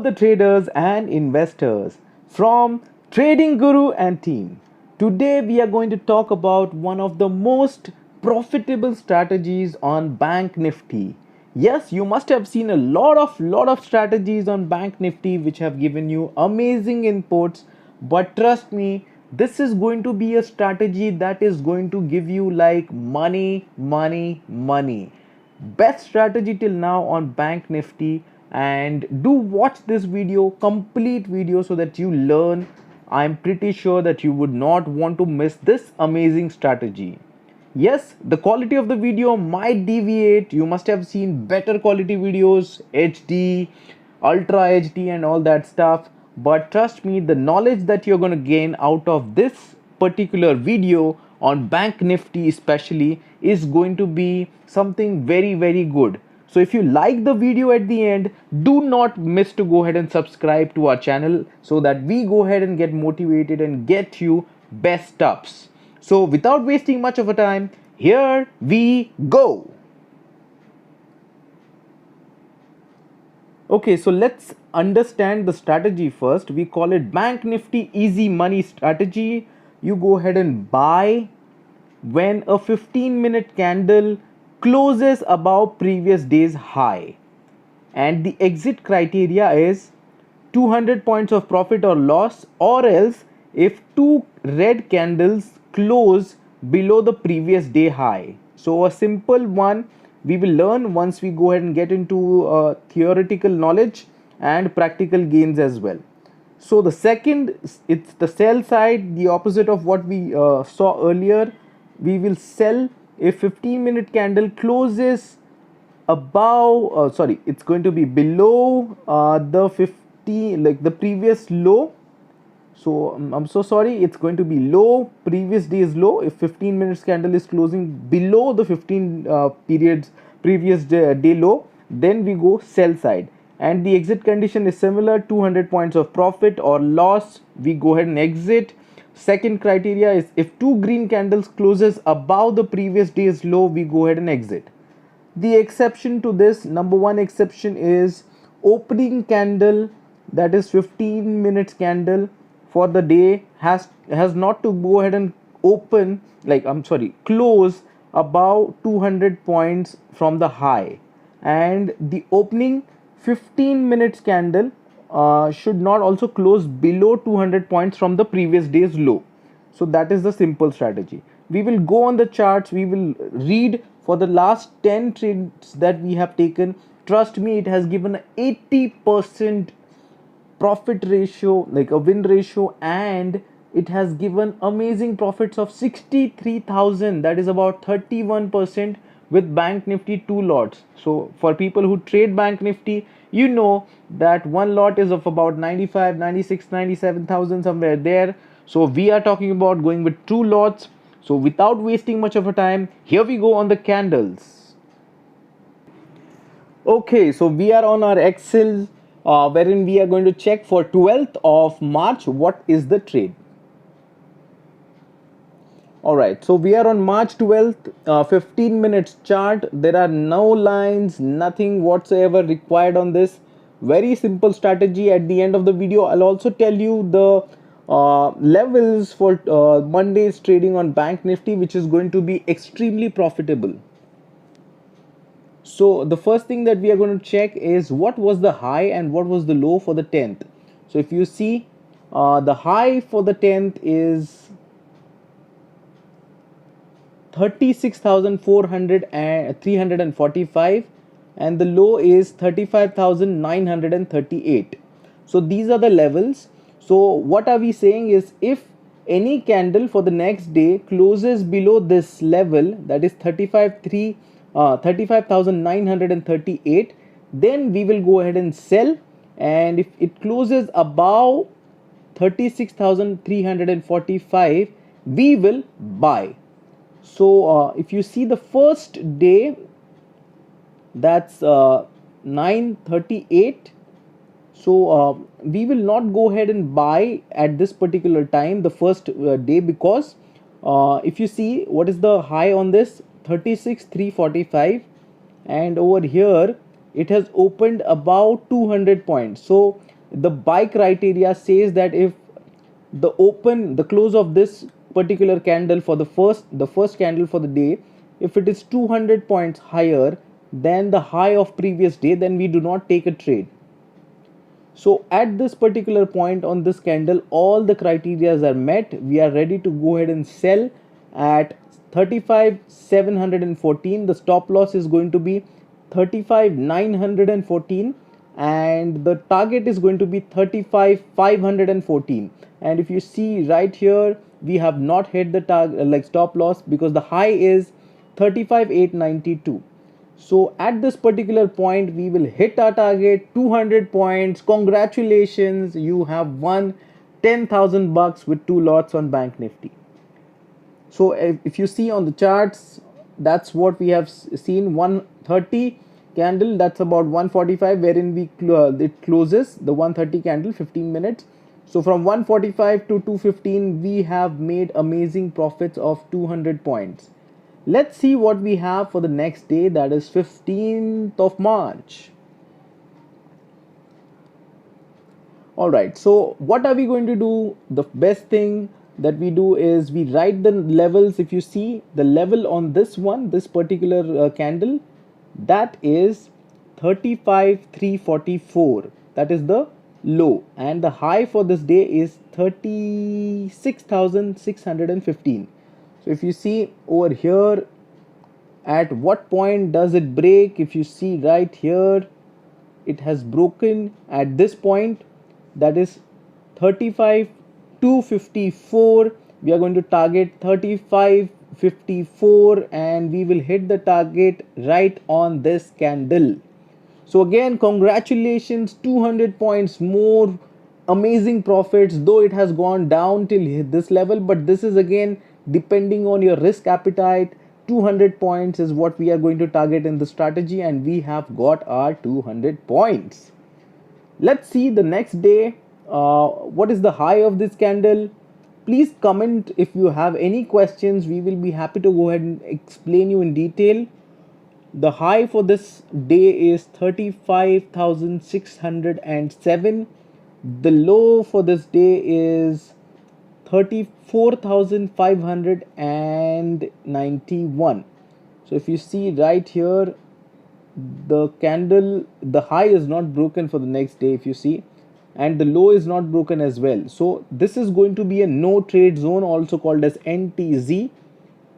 all the traders and investors from Trading Guru and team. Today we are going to talk about one of the most profitable strategies on Bank Nifty. Yes, you must have seen a lot of strategies on Bank Nifty which have given you amazing inputs, but trust me, this is going to be a strategy that is going to give you like money, money, money. Best strategy till now on Bank Nifty, and do watch this video, complete video, so that you learn. I'm pretty sure that you would not want to miss this amazing strategy. Yes, the quality of the video might deviate. You must have seen better quality videos, HD, Ultra HD and all that stuff. But trust me, the knowledge that you're going to gain out of this particular video on Bank Nifty especially is going to be something very good. So if you like the video at the end, do not miss to go ahead and subscribe to our channel so that we go ahead and get motivated and get you best ups. So without wasting much of a time, here we go. Okay, so let's understand the strategy first. We call it Bank Nifty Easy Money Strategy. You go ahead and buy when a 15-minute candle closes above previous day's high, and the exit criteria is 200 points of profit or loss, or else if two red candles close below the previous day high. So a simple one we will learn once we go ahead and get into theoretical knowledge and practical gains as well. So the second, it's the sell side, the opposite of what we saw earlier. We will sell if 15-minute candle closes above, it's going to be below the 50, like the previous low. So I'm so sorry, it's going to be low, previous day's low. If 15 minutes candle is closing below the 15 periods previous day low, then we go sell side. And the exit condition is similar, 200 points of profit or loss, we go ahead and exit. Second criteria is if two green candles closes above the previous day's low, we go ahead and exit. The exception to this, number one exception is opening candle, that is 15 minutes candle for the day has not to go ahead and close above 200 points from the high, and the opening 15 minutes candle should not also close below 200 points from the previous day's low. So that is the simple strategy. We will go on the charts, we will read for the last 10 trades that we have taken. Trust me, it has given 80% profit ratio, like a win ratio, and it has given amazing profits of 63,000, that is about 31% with Bank Nifty 2 lots. So for people who trade Bank Nifty, you know that one lot is of about 95, 96, 97,000 somewhere there. So we are talking about going with 2 lots. So without wasting much of a time, here we go on the candles. Okay, so we are on our Excel wherein we are going to check for 12th of March what is the trade. Alright, so we are on March 12th, 15 minutes chart. There are no lines, nothing whatsoever required on this. Very simple strategy. At the end of the video, I'll also tell you the levels for Monday's trading on Bank Nifty, which is going to be extremely profitable. So the first thing that we are going to check is what was the high and what was the low for the 10th. So if you see, the high for the 10th is 36,345 and the low is 35,938. So these are the levels. So what are we saying is, if any candle for the next day closes below this level, that is 35,938, then we will go ahead and sell, and if it closes above 36,345, we will buy. So if you see the first day, that's 938. So we will not go ahead and buy at this particular time, the first day, because if you see what is the high on this, 36,345, and over here it has opened about 200 points. So the buy criteria says that if the close of this particular candle for the first candle for the day, if it is 200 points higher than the high of previous day, then we do not take a trade. So at this particular point on this candle, all the criteria are met. We are ready to go ahead and sell at 35,714. The stop loss is going to be 35,914 and the target is going to be 35,514. And if you see right here, we have not hit the target like stop loss because the high is 35,892. So at this particular point, we will hit our target 200 points. Congratulations, you have won 10,000 bucks with 2 lots on Bank Nifty. So if you see on the charts, that's what we have seen. 130 candle, that's about 145, wherein it closes the 130 candle 15 minutes. So from 145 to 215, we have made amazing profits of 200 points. Let's see what we have for the next day, that is 15th of March. Alright, so what are we going to do? The best thing that we do is we write the levels. If you see the level on this one, this particular candle, that is 35,344. That is the low, and the high for this day is 36,615. So if you see over here, at what point does it break? If you see right here, it has broken at this point, that is 35,254. We are going to target 35,54 and we will hit the target right on this candle. So again, congratulations, 200 points more, amazing profits, though it has gone down till this level, but this is again depending on your risk appetite. 200 points is what we are going to target in the strategy, and we have got our 200 points. Let's see the next day. What is the high of this candle? Please comment if you have any questions. We will be happy to go ahead and explain you in detail. The high for this day is 35,607. The low for this day is 34,591. So if you see right here, the candle, the high is not broken for the next day, if you see, and the low is not broken as well. So this is going to be a no trade zone, also called as NTZ,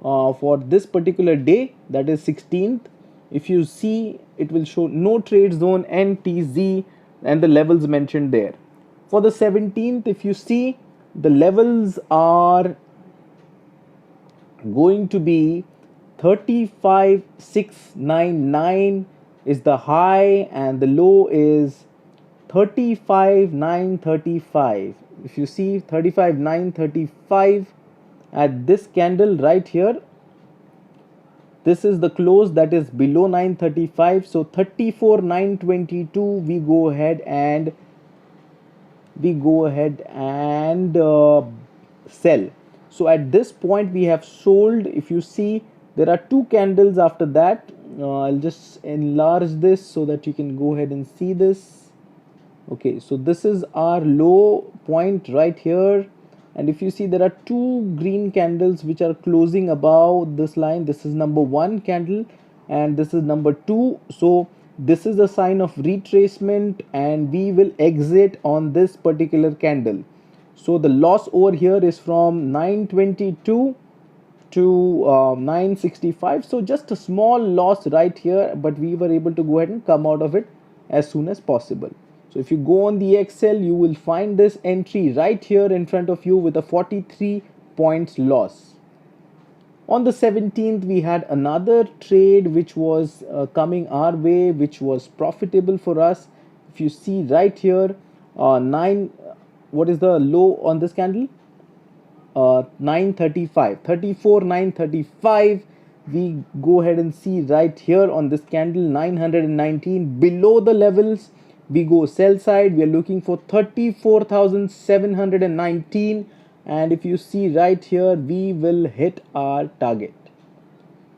for this particular day, that is 16th. If you see, it will show no trade zone NTZ and the levels mentioned there. For the 17th, if you see, the levels are going to be 35,699 is the high and the low is 35,935. If you see 35,935 at this candle right here, this is the close that is below 935. So 34,922 we go ahead and sell. So at this point we have sold. If you see, there are two candles after that. I'll just enlarge this so that you can go ahead and see this. Okay, so this is our low point right here, and if you see, there are two green candles which are closing above this line. This is number one candle and this is number two. So this is a sign of retracement and we will exit on this particular candle. So the loss over here is from 922 to 965. So just a small loss right here, but we were able to go ahead and come out of it as soon as possible. So if you go on the Excel, you will find this entry right here in front of you with a 43 points loss. On the 17th, we had another trade which was coming our way, which was profitable for us. If you see right here, what is the low on this candle? 935, 34,935. We go ahead and see right here on this candle, 919 below the levels. We go sell side. We are looking for 34,719, and if you see right here, we will hit our target.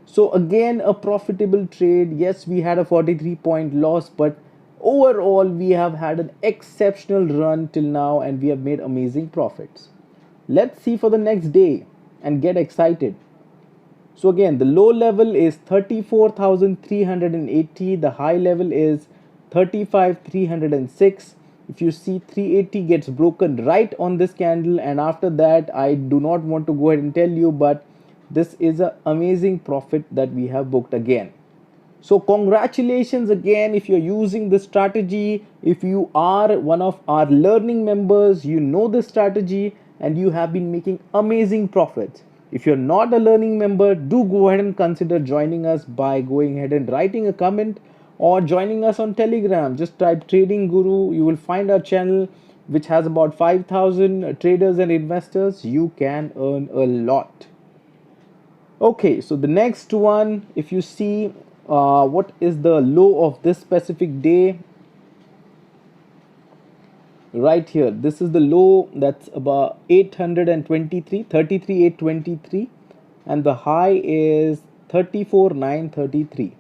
So again, a profitable trade. Yes, we had a 43 point loss, but overall we have had an exceptional run till now and we have made amazing profits. Let's see for the next day and get excited. So again, the low level is 34,380, the high level is 35,306. If you see, 380 gets broken right on this candle, and after that I do not want to go ahead and tell you, but this is an amazing profit that we have booked again. So congratulations again if you're using this strategy. If you are one of our learning members, you know this strategy and you have been making amazing profits. If you're not a learning member, do go ahead and consider joining us by going ahead and writing a comment or joining us on Telegram. Just type Trading Guru. You will find our channel which has about 5,000 traders and investors. You can earn a lot. Okay, so the next one, if you see what is the low of this specific day, right here, this is the low, that's about 823, 33,823, and the high is 34,933.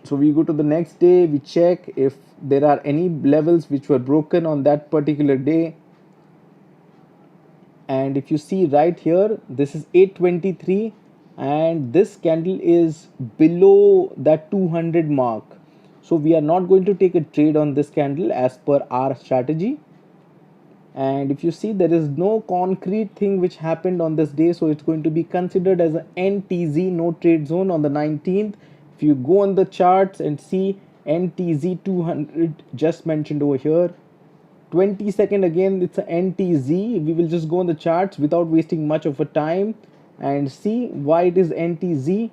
So we go to the next day, we check if there are any levels which were broken on that particular day. And if you see right here, this is 823 and this candle is below that 200 mark. So we are not going to take a trade on this candle as per our strategy. And if you see, there is no concrete thing which happened on this day, so it's going to be considered as an NTZ, no trade zone, on the 19th. If you go on the charts and see NTZ 200 just mentioned over here, 22nd again, it's an NTZ. We will just go on the charts without wasting much of a time and see why it is NTZ.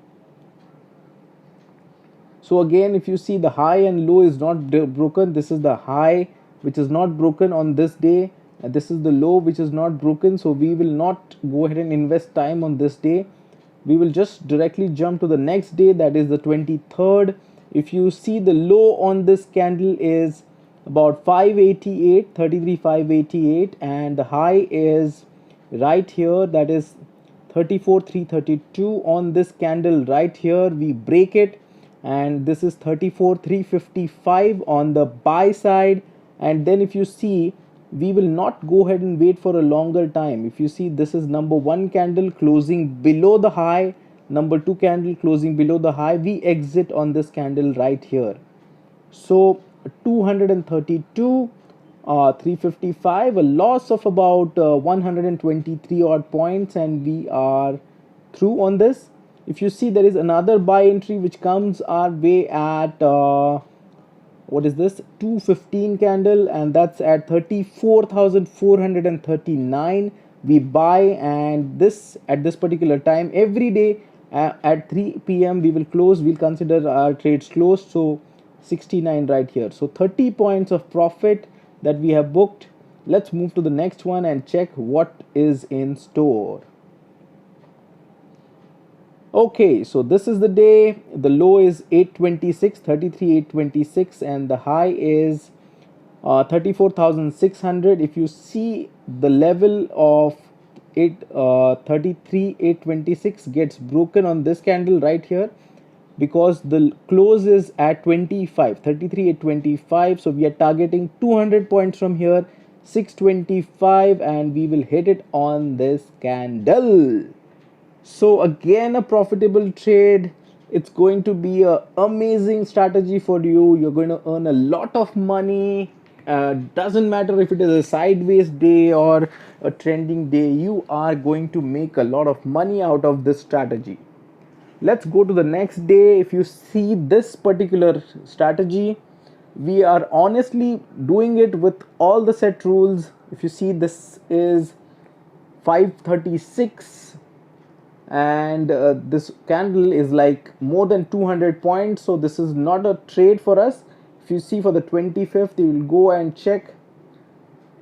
So again, if you see, the high and low is not broken. This is the high which is not broken on this day, and this is the low which is not broken. So we will not go ahead and invest time on this day. We will just directly jump to the next day, that is the 23rd. If you see, the low on this candle is about 588, 33,588, and the high is right here, that is 34,332 on this candle right here. We break it and this is 34,355 on the buy side. And then if you see, we will not go ahead and wait for a longer time. If you see, this is number one candle closing below the high, number two candle closing below the high. We exit on this candle right here. So 232, 355, a loss of about 123 odd points, and we are through on this. If you see, there is another buy entry which comes our way at what is this, 215 candle, and that's at 34,439. we buy, and this at this particular time every day at 3 p.m. we will close. We'll consider our trades closed. So 69 right here. So 30 points of profit that we have booked. Let's move to the next one and check what is in store. Okay, so this is the day. The low is 826, 33,826, and the high is 34,600. If you see, the level of 33,826 gets broken on this candle right here, because the close is at 33,825. So we are targeting 200 points from here, 625, and we will hit it on this candle. So again, a profitable trade. It's going to be an amazing strategy for you. You're going to earn a lot of money. Doesn't matter if it is a sideways day or a trending day, you are going to make a lot of money out of this strategy. Let's go to the next day. If you see this particular strategy, we are honestly doing it with all the set rules. If you see, this is 536 and this candle is like more than 200 points, so this is not a trade for us. If you see, for the 25th, you will go and check,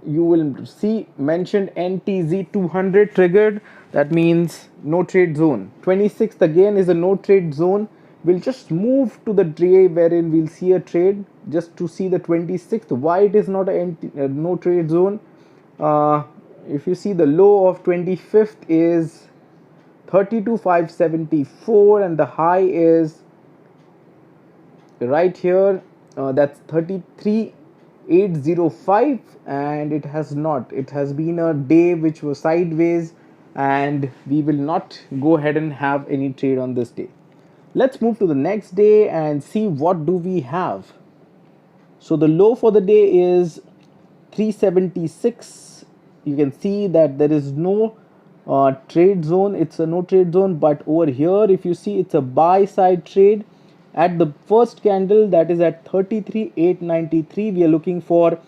you will see mentioned NTZ 200 triggered. That means no trade zone. 26th again is a no trade zone. We'll just move to the day wherein we'll see a trade, just to see the 26th why it is not a no trade zone. If you see, the low of 25th is 32,574 and the high is right here that's 33,805, and it has not, it has been a day which was sideways, and we will not go ahead and have any trade on this day. Let's move to the next day and see what do we have. So the low for the day is 376. You can see that there is no trade zone, it's a no trade zone, but over here if you see, it's a buy side trade at the first candle, that is at 33,893. We are looking for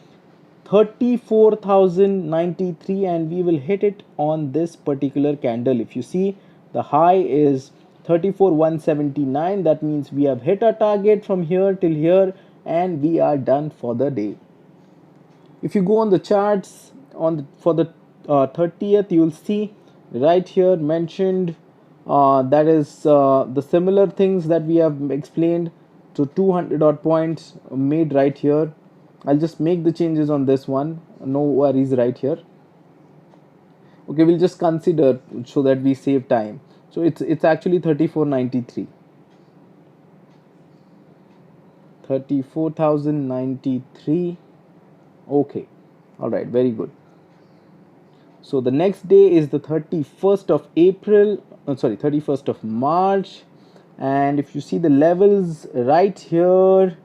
34,093, and we will hit it on this particular candle. If you see, the high is 34,179. That means we have hit our target from here till here, and we are done for the day. If you go on the charts for the 30th, you will see right here mentioned, that is the similar things that we have explained. So 200 odd points made right here. I'll just make the changes on this one, no worries right here. Okay, we'll just consider so that we save time. So it's actually 3493, 34,093. Okay, all right, very good. So the next day is the 31st of April, 31st of March, and if you see the levels right here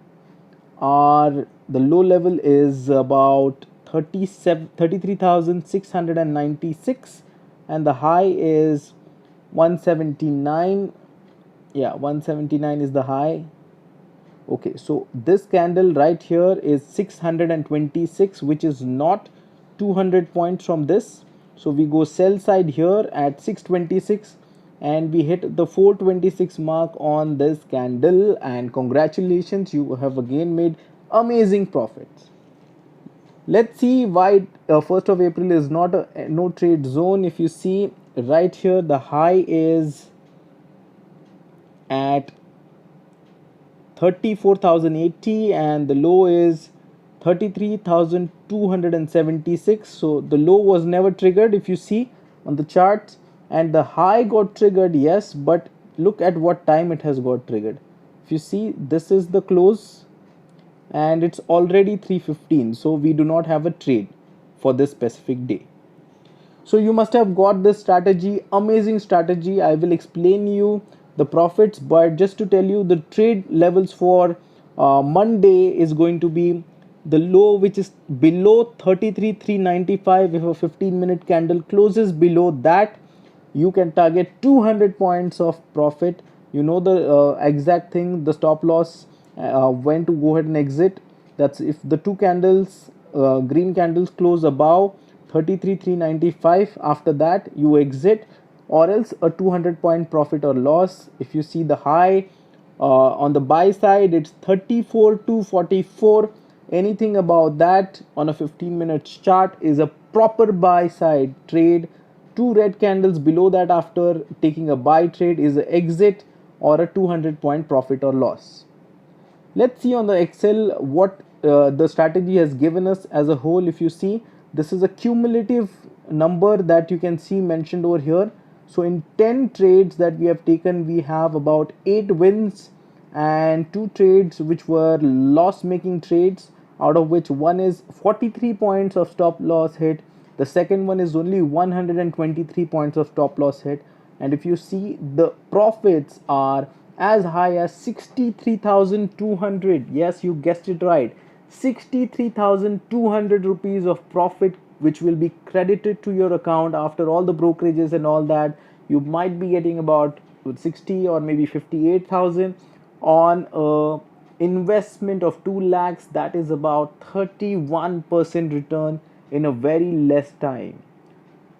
are, the low level is about 33,696, and the high is 179. Yeah, 179 is the high. Okay, so this candle right here is 626, which is not 200 points from this. So we go sell side here at 626, and we hit the 426 mark on this candle, and congratulations, you have again made amazing profits. Let's see why 1st of April is not a no trade zone. If you see right here, the high is at 34,080 and the low is 33,276. So the low was never triggered if you see on the charts, and the high got triggered, yes, but look at what time it has got triggered. If you see, this is the close and it's already 3:15, so we do not have a trade for this specific day. So you must have got this strategy, amazing strategy. I will explain you the profits, but just to tell you, the trade levels for Monday is going to be the low, which is below 33,395. If a 15-minute candle closes below that, you can target 200 points of profit. You know the exact thing, the stop loss, when to go ahead and exit. That's if the two candles, green candles, close above 33,395, after that you exit, or else a 200 point profit or loss. If you see the high on the buy side, it's 34,244. Anything about that on a 15-minute chart is a proper buy side trade. Two red candles below that after taking a buy trade is an exit or a 200 point profit or loss. Let's see on the Excel what the strategy has given us as a whole. If you see, this is a cumulative number that you can see mentioned over here. So in 10 trades that we have taken, we have about 8 wins and 2 trades which were loss making trades, out of which one is 43 points of stop loss hit, the second one is only 123 points of stop loss hit, and if you see, the profits are as high as 63,200. Yes, you guessed it right, 63,200 rupees of profit, which will be credited to your account after all the brokerages and all that. You might be getting about 60 or maybe 58,000 on a investment of 2 lakhs. That is about 31% return in a very less time.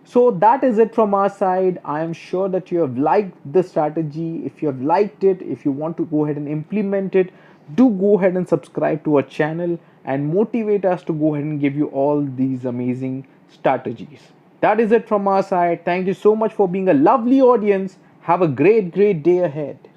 So that is it from our side. I am sure that you have liked the strategy. If you have liked it, if you want to go ahead and implement it, do go ahead and subscribe to our channel and motivate us to go ahead and give you all these amazing strategies. That is it from our side. Thank you so much for being a lovely audience. Have a great day ahead.